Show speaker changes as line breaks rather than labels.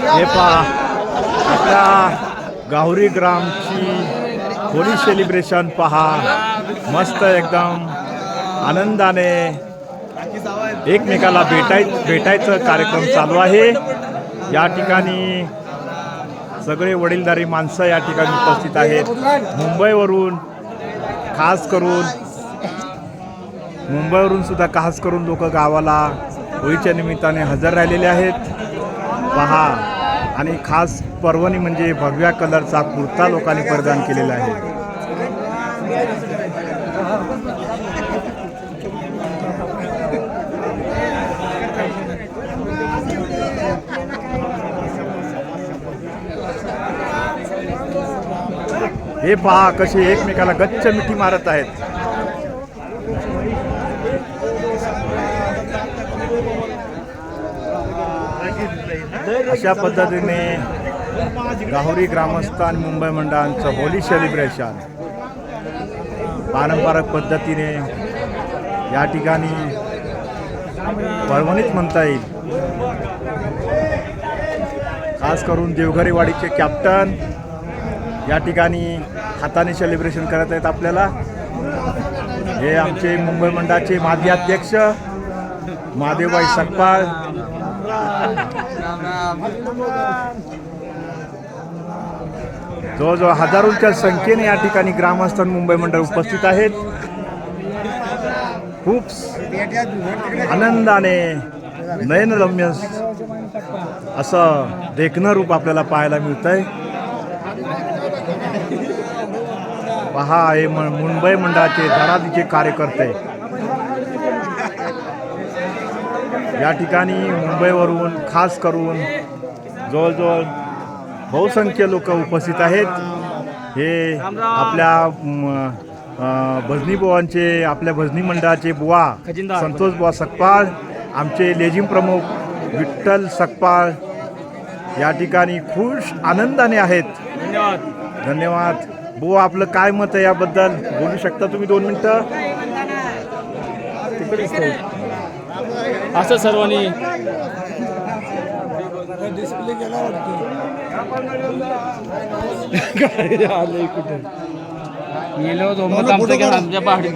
हे पहा आपल्या गाहुरी ग्रामची होळी सेलिब्रेशन पहा, मस्त एकदम आनंदाने एकमेकाला भेटायचं कार्यक्रम चालू आहे। या ठिकाणी सगळे वडीलधारी माणसं या ठिकाणी उपस्थित आहेत। मुंबईवरून सुद्धा खास करून लोक गावाला होळीच्या निमित्ताने हजर राहिलेले आहेत पहा। आणि खास पर्वणी म्हणजे भगव्या कलरचा कुर्ता लोकांनी परिधान केलेला आहे। हे पहा कसे एकमेकाला गच्च मिठी मारत आहेत। अशा पद्धतीने गाहुरी ग्रामस्थ आणि मुंबई मंडळांचं होळी सेलिब्रेशन पारंपरिक पद्धतीने या ठिकाणी पर्वणीत म्हणता येईल। खास करून देवघरीवाडीचे कॅप्टन या ठिकाणी हाताने सेलिब्रेशन करत आहेत आपल्याला। हे आमचे मुंबई मंडळाचे माजी अध्यक्ष महादेवबाई सकपाळ, जवळजवळ हजारोंच्या संख्येने या ठिकाणी ग्रामस्थ मुंबई मंडळ उपस्थित आहेत। खूप आनंदाने नयनरम्य असं देखणं रूप आपल्याला पाहायला मिळतंय पहा। हे मुंबई मंडळाचे धडाडीचे कार्यकर्ते या ठिकाणी मुंबईवरून खास करून जवळजवळ बहुसंख्य लोक उपस्थित आहेत। हे आपल्या भजनी बुवांचे, आपल्या भजनी मंडळाचे बुवा संतोष बुवा सकपाळ, आमचे लेझिम प्रमुख विठ्ठल सकपाळ या ठिकाणी खुश आनंदाने आहेत। धन्यवाद बुवा, आपलं काय मत आहे याबद्दल बोलू शकता तुम्ही 2 मिनिटं?
असं सर्वांनी
डिस्प्ले केला
आले कुठे गेलो आमच्या पहाडीत गेलो।